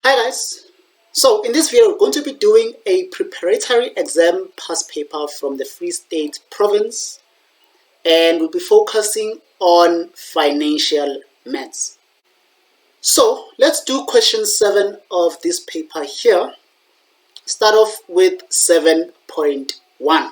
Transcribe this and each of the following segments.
Hi guys, so in this video we're going to be doing a preparatory exam past paper from the Free State province, and we'll be focusing on financial maths. So let's do question 7 of this paper here. Start off with 7.1.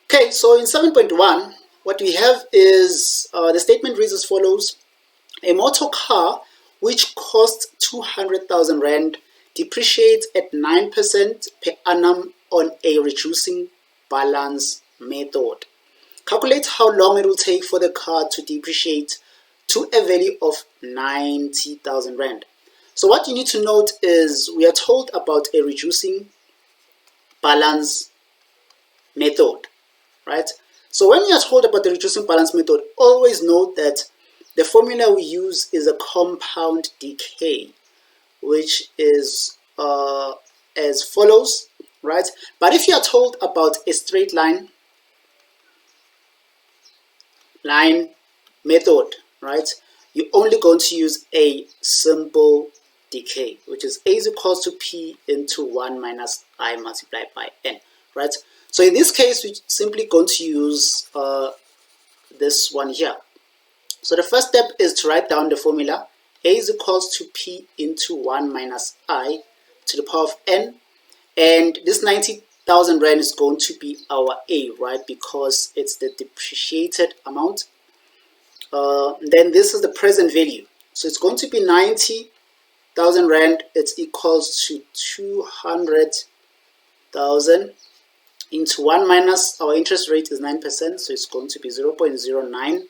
Okay, so in 7.1 what we have is the statement reads as follows: a motor car which costs 200,000 Rand depreciates at 9% per annum on a reducing balance method. Calculate how long it will take for the car to depreciate to a value of 90,000 Rand. So what you need to note is we are told about a reducing balance method, right? So when you are told about the reducing balance method, always note that the formula we use is a compound decay, which is as follows, right? But if you are told about a straight line method, right, you're only going to use a simple decay, which is a is equals to p into 1 minus I multiplied by n, right? So in this case, we're simply going to use this one here. So the first step is to write down the formula. A is equals to p into 1 minus I to the power of n, and this 90,000 Rand is going to be our A, right, because it's the depreciated amount. Then this is the present value, so it's going to be 90,000 Rand. It's equals to 200,000 into 1 minus our interest rate is 9%, so it's going to be 0.09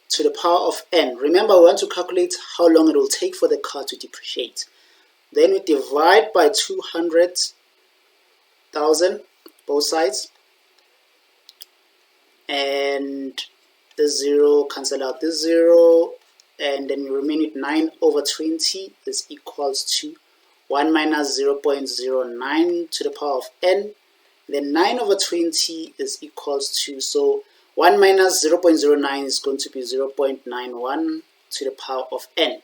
to the power of n. Remember, we want to calculate how long it will take for the car to depreciate. Then we divide by 200,000 both sides, and the 0 cancel out this 0, and then we remain with 9 over 20 is equals to 1 minus 0.09 to the power of n. Then 9 over 20 is equals to, so 1 minus 0.09 is going to be 0.91 to the power of n.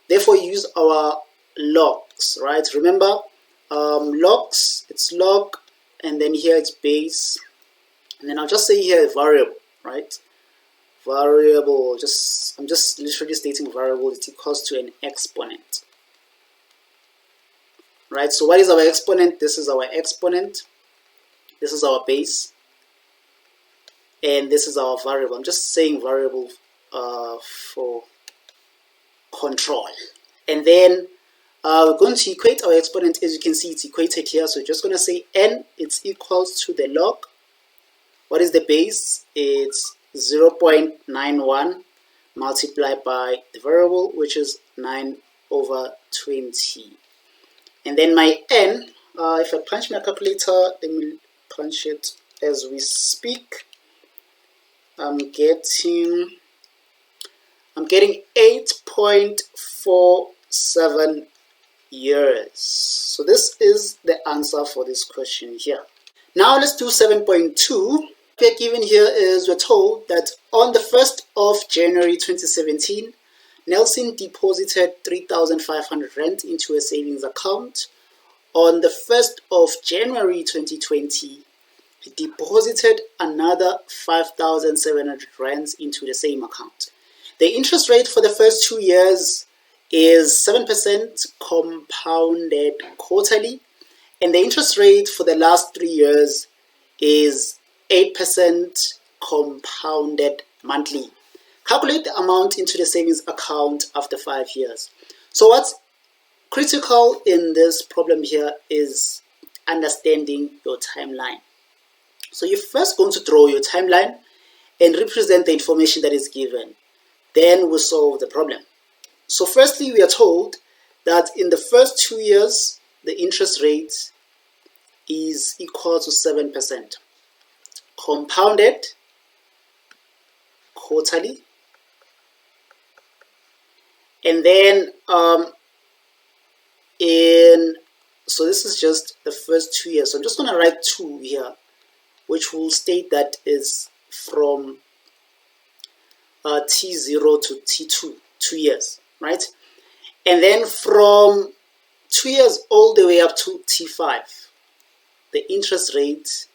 Therefore, use our logs, right? Remember, logs, it's log, and then here it's base, and then I'll just say here variable, right? Variable, I'm just literally stating variable is equals to an exponent, right? So what is our exponent? This is our exponent, this is our base, and this is our variable. I'm just saying variable for control. And then we're going to equate our exponent. As you can see, it's equated here, so we're just going to say n, it's equals to the log. What is the base? It's 0.91 multiplied by the variable, which is 9 over 20. And then my n, if I punch my calculator, let me punch it as we speak. I'm getting 8.47 years. So this is the answer for this question here. Now let's do 7.2. We're given here is we're told that on the 1st of January 2017, Nelson deposited 3,500 Rand into a savings account. On the 1st of January 2020, he deposited another 5,700 Rands into the same account. The interest rate for the first 2 years is 7% compounded quarterly, and the interest rate for the last 3 years is 8% compounded monthly. Calculate the amount into the savings account after 5 years. So what's critical in this problem here is understanding your timeline. So you're first going to draw your timeline and represent the information that is given. Then we'll solve the problem. So firstly, we are told that in the first 2 years, the interest rate is equal to 7%. Compounded quarterly. And then so this is just the first 2 years. So I'm just going to write 2 here, which will state that is from T0 to T2, 2 years, right? And then from 2 years all the way up to T5, the interest rate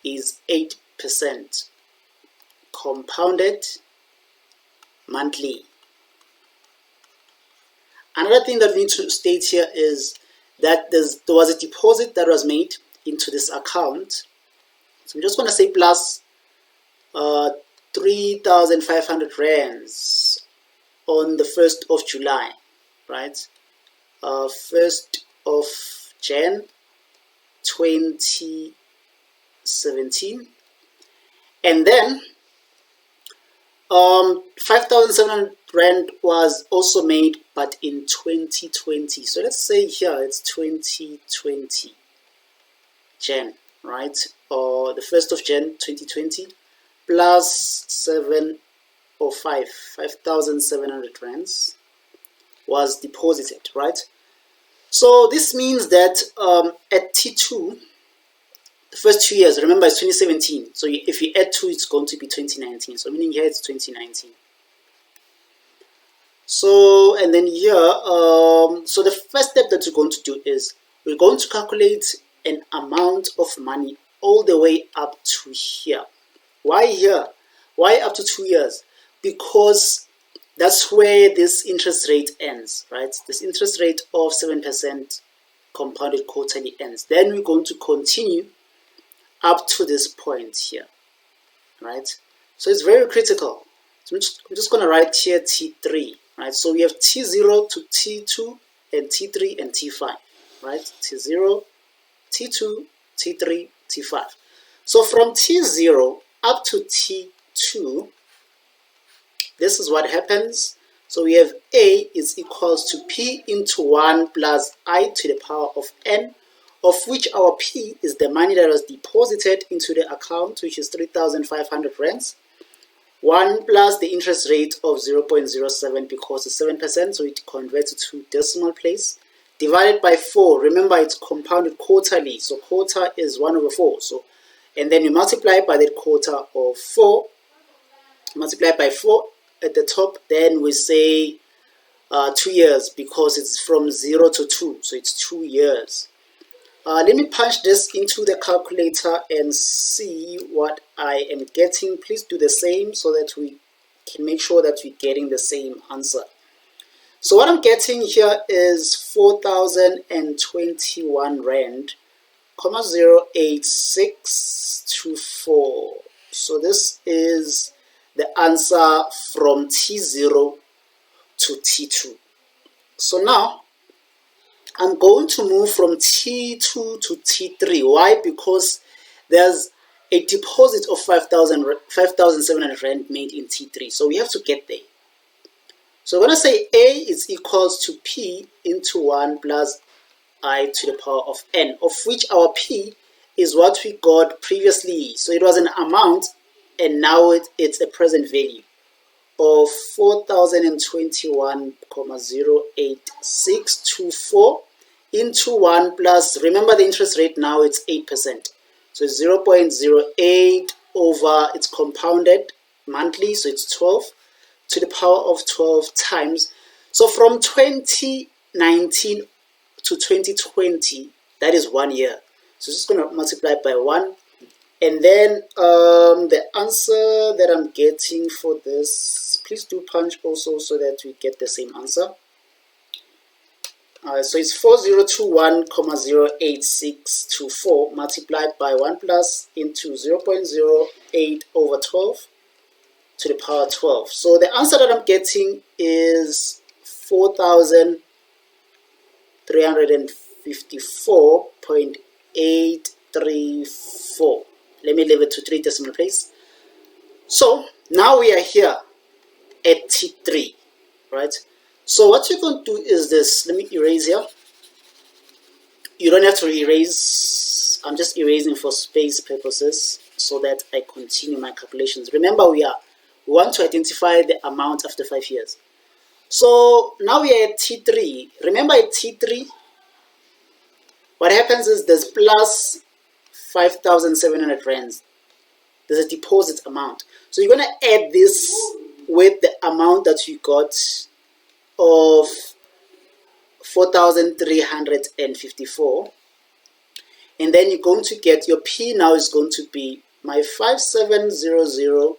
is 8% compounded monthly. Another thing that we need to state here is that there was a deposit that was made into this account. So I'm just going to say plus 3,500 rands on the 1st of July, right? 1st of Jan 2017, and then 5,700 rand was also made, but in 2020. So let's say here it's 2020 Jan, right? Or the 1st of Jan 2020 plus 5,700 rands was deposited, right? So this means that at T2, the first 2 years, remember it's 2017, so if you add 2, it's going to be 2019, so meaning here it's 2019. So, and then here, so the first step that we're going to do is we're going to calculate an amount of money all the way up to here. Why here? Why up to 2 years? Because that's where this interest rate ends, right? This interest rate of 7% compounded quarterly ends. Then we're going to continue up to this point here, right? So it's very critical. So I'm just going to write here T3, right? So we have T0 to T2 and T3 and T5, right? T0, T2, T3, T5. So from T0 up to T2, this is what happens. So we have A is equals to P into 1 plus I to the power of N, of which our P is the money that was deposited into the account, which is 3,500 rands, 1 plus the interest rate of 0.07 because it's 7%, so it converts to decimal place, divided by 4. Remember, it's compounded quarterly, so quarter is 1/4. So, and then you multiply by that quarter of 4, multiply by 4 at the top, then we say 2 years because it's from 0 to 2, so it's 2 years. Let me punch this into the calculator and see what I am getting. Please do the same so that we can make sure that we're getting the same answer. So what I'm getting here is 4,021 rand, 0.8624. So this is the answer from T0 to T2. So now I'm going to move from T2 to T3. Why? Because there's a deposit of 5,700 rand made in T3. So we have to get there. So we're going to say A is equals to P into 1 plus I to the power of N, of which our P is what we got previously. So it was an amount, and now it's a present value of 4,021,08624 into 1 plus, remember the interest rate now it's 8%. So it's 0.08 over, it's compounded monthly, so it's 12 to the power of 12 times. So from 2019 to 2020, that is 1 year. So just going to multiply by 1. And then the answer that I'm getting for this, please do punch also so that we get the same answer. So it's 4021,08624 multiplied by 1 plus into 0.08 over 12 to the power 12. So the answer that I'm getting is 4,354.834. Let me leave it to 3 decimal place. So now we are here at T3, right? So what you're going to do is this. Let me erase here. You don't have to erase. I'm just erasing for space purposes so that I continue my calculations. Remember, we want to identify the amount after 5 years. So now we are at T3. Remember at T3, what happens is there's plus 5,700 rands. There's a deposit amount. So you're going to add this with the amount that you got of 4,354, and then you're going to get your P now is going to be my 5700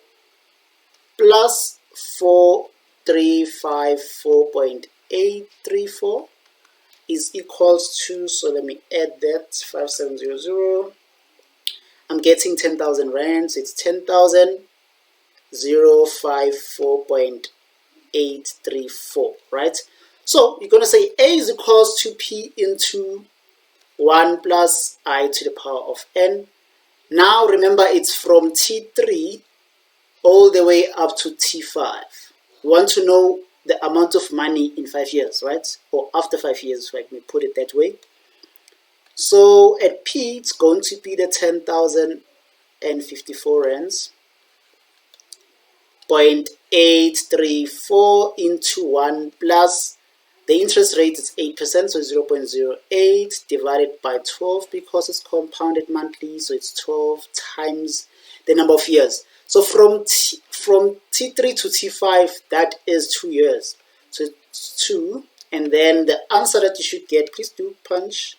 plus 4354.834 is equals to, so let me add that, 5700, I'm getting 10,000 rands, it's 10,054.834, right? So you're going to say A is equals to P into 1 plus I to the power of n. Now remember, it's from T3 all the way up to T5. We want to know the amount of money in 5 years, right? Or after 5 years, if I may put it that way. So at P, it's going to be the 10,054 rands, 0.834 into 1 plus the interest rate is 8%, so 0.08 divided by 12 because it's compounded monthly, so it's 12 times the number of years. So from T3 to T5, that is 2 years. So it's 2, and then the answer that you should get, please do punch,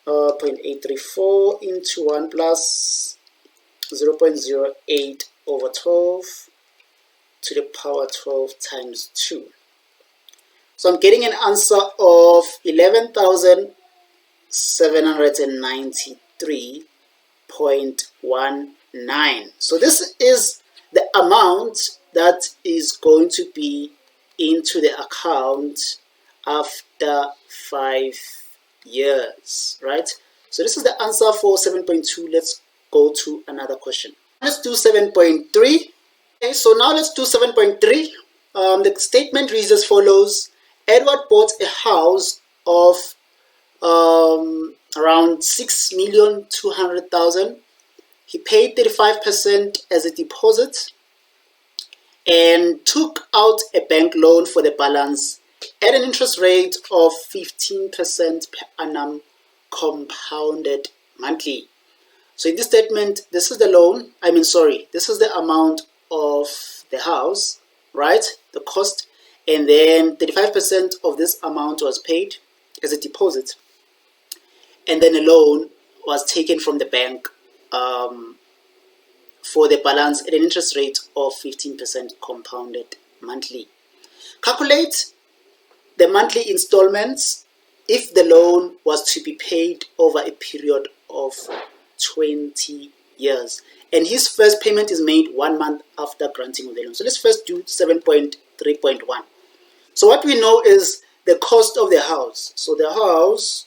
0.834 into 1 plus 0.08 over 12 to the power 12 times 2. So I'm getting an answer of 11,793.19. So this is the amount that is going to be into the account after 5 years, right? So this is the answer for 7.2. Let's go to another question. Let's do 7.3. Okay, so now let's do 7.3. The statement reads as follows. Edward bought a house of around 6,200,000. He paid 35% as a deposit and took out a bank loan for the balance at an interest rate of 15% per annum compounded monthly. So in this statement, this is the loan, this is the amount of the house, right? The cost, and then 35% of this amount was paid as a deposit, and then a loan was taken from the bank for the balance at an interest rate of 15% compounded monthly. Calculate the monthly installments if the loan was to be paid over a period of 20 years. And his first payment is made 1 month after granting of the loan. So let's first do 7.3.1. So what we know is the cost of the house. So the house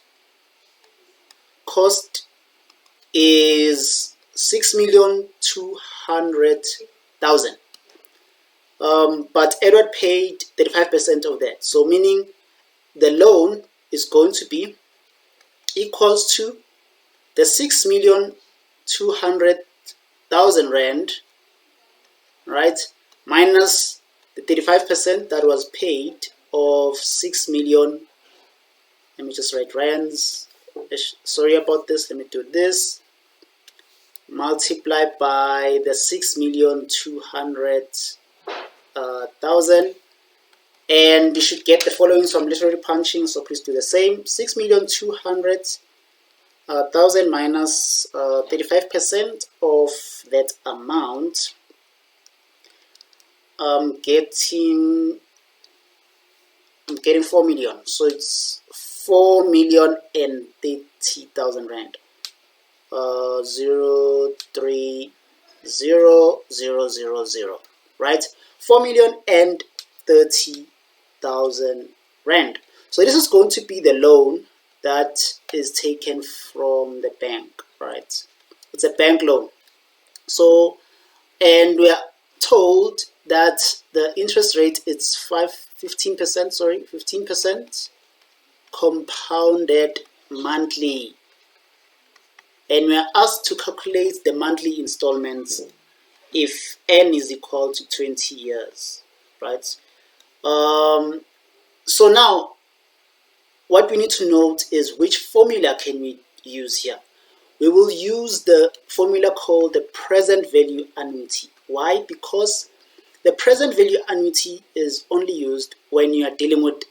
cost is 6,200,000. But Edward paid 35% of that. So meaning the loan is going to be equals to the 6,200,000 rand, right, minus the 35% that was paid of 6 million. Let me just write rands. Sorry about this. Let me do this. Multiply by the 6,200,000, and you should get the following. So I'm literally punching, so please do the same. 6,200,000 minus 35% of that amount. I'm getting 4 million. So it's 4,030,000 rand. 0.30000, right? 4,030,000 rand. So this is going to be the loan that is taken from the bank, right? It's a bank loan. So, and we are told that the interest rate is 15% compounded monthly. And we are asked to calculate the monthly installments if n is equal to 20 years, right? So now, what we need to note is which formula can we use here. We will use the formula called the present value annuity. Why? Because the present value annuity is only used when you are dealing with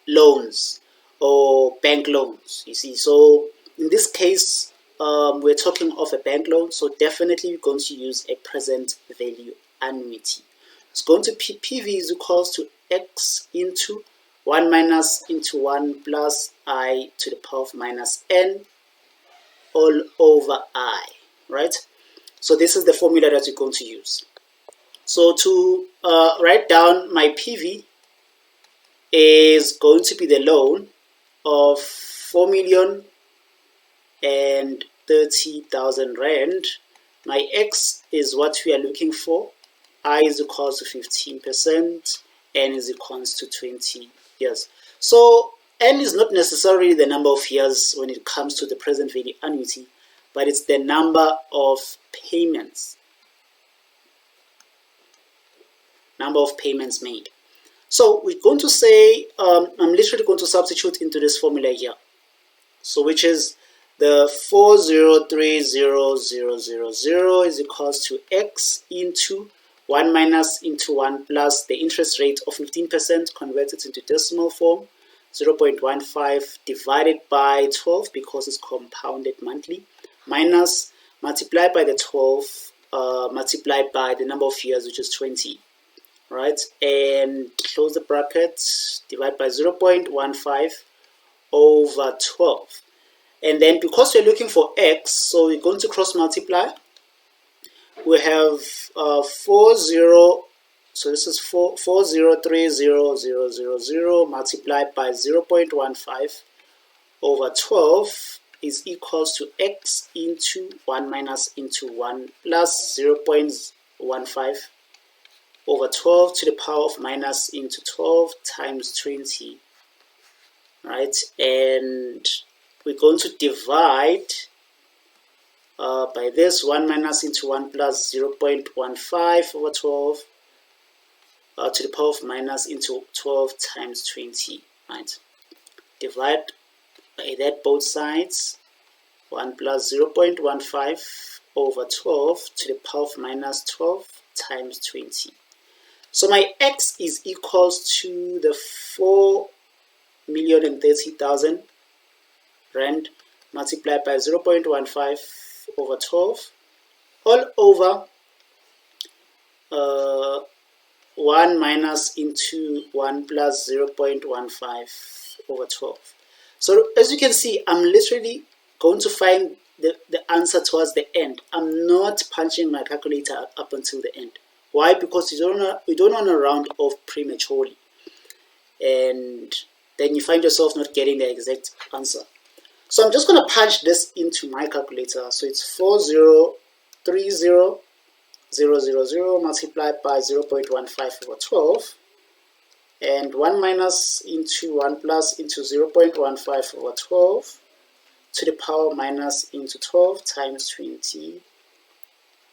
loans. or bank loans, you see. So in this case, we're talking of a bank loan, so definitely we're going to use a present value annuity. It's going to be PV is equals to X into 1 minus into 1 plus I to the power of minus N all over I, right? So this is the formula that we're going to use. So to write down my PV is going to be the loan of 4,030,000 rand. My X is what we are looking for. I is equals to 15%, N is equals to 20 years. So N is not necessarily the number of years when it comes to the present value annuity, but it's the number of payments. Number of payments made. So we're going to say, I'm literally going to substitute into this formula here. So which is the 4030000 is equals to X into 1 minus into 1 plus the interest rate of 15% converted into decimal form, 0.15 divided by 12 because it's compounded monthly, minus multiplied by the 12 multiplied by the number of years, which is 20. Right, and close the bracket, divide by 0.15 over 12. And then because we're looking for X, so we're going to cross multiply. We have 40, so this is 4030000 multiplied by 0.15 over 12 is equals to X into 1 minus into 1 plus 0.15 over 12 to the power of minus into 12 times 20, right? And we're going to divide by this 1 minus into 1 plus 0.15 over 12 to the power of minus into 12 times 20, right? Divide by that both sides, 1 plus 0.15 over 12 to the power of minus 12 times 20. So my X is equals to the 4,030,000 rand multiplied by 0.15 over 12 all over 1 minus into 1 plus 0.15 over 12. So as you can see, I'm literally going to find the answer towards the end. I'm not punching my calculator up until the end. Why? Because you don't want to round off prematurely, and then you find yourself not getting the exact answer. So I'm just going to punch this into my calculator. So it's 4030000 multiplied by 0.15 over 12, and 1 minus into 1 plus into 0.15 over 12 to the power minus into 12 times 20.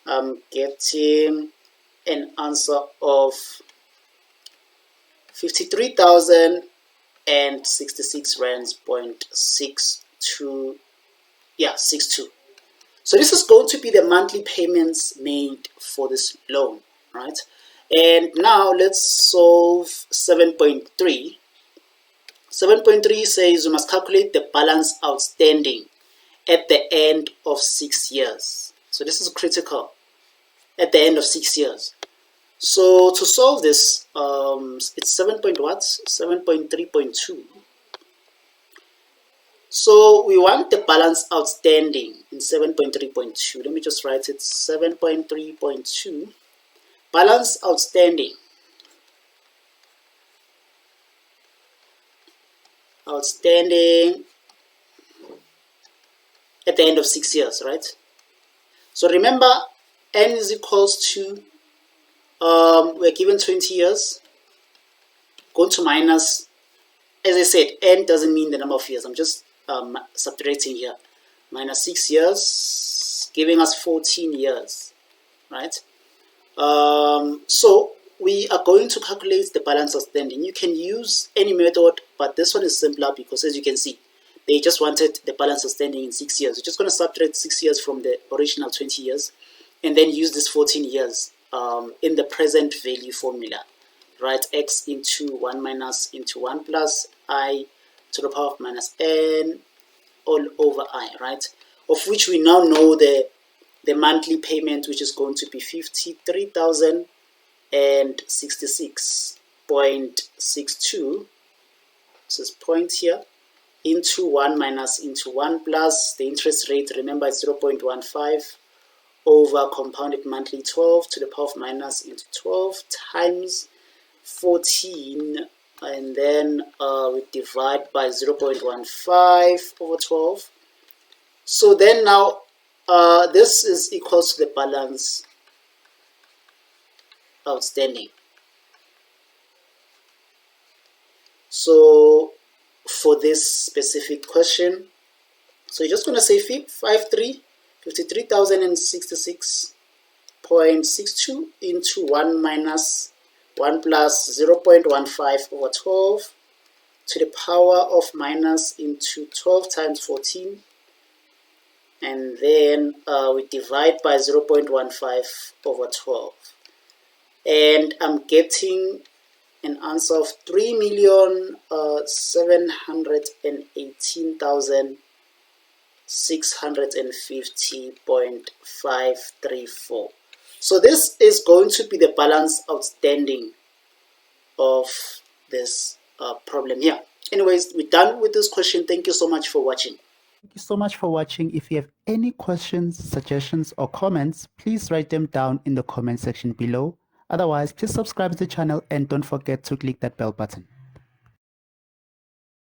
I'm getting an answer of 53,066 rands 0.62, yeah, 62. So this is going to be the monthly payments made for this loan, right? And now let's solve 7.3. 7.3 says we must calculate the balance outstanding at the end of 6 years. So this is critical, at the end of 6 years. So to solve this, it's 7.3.2. So we want the balance outstanding in 7.3.2. Let me just write it, 7.3.2. Balance outstanding. Outstanding at the end of 6 years, right? So remember, N is equals to, we're given 20 years, going to minus, as I said, N doesn't mean the number of years, I'm just subtracting here, minus 6 years, giving us 14 years, right? So we are going to calculate the balance outstanding. You can use any method, but this one is simpler because, as you can see, they just wanted the balance outstanding in 6 years. We're just going to subtract 6 years from the original 20 years and then use this 14 years in the present value formula, right? X into 1 minus into 1 plus I to the power of minus n all over I, right? Of which we now know the monthly payment, which is going to be 53,066.62. This is point here, into 1 minus into 1 plus the interest rate, remember it's 0.15 over compounded monthly 12 to the power of minus into 12 times 14, and then we divide by 0.15 over 12. So then now this is equal to the balance outstanding. So for this specific question, so you're just going to say 53,066.62 into 1 minus 1 plus 0.15 over 12 to the power of minus into 12 times 14, and then we divide by 0.15 over 12, and I'm getting an answer of 3,718,650.534. So this is going to be the balance outstanding of this problem here. Anyways, we're done with this question. Thank you so much for watching. Thank you so much for watching. If you have any questions, suggestions, or comments, please write them down in the comment section below. Otherwise, please subscribe to the channel and don't forget to click that bell button.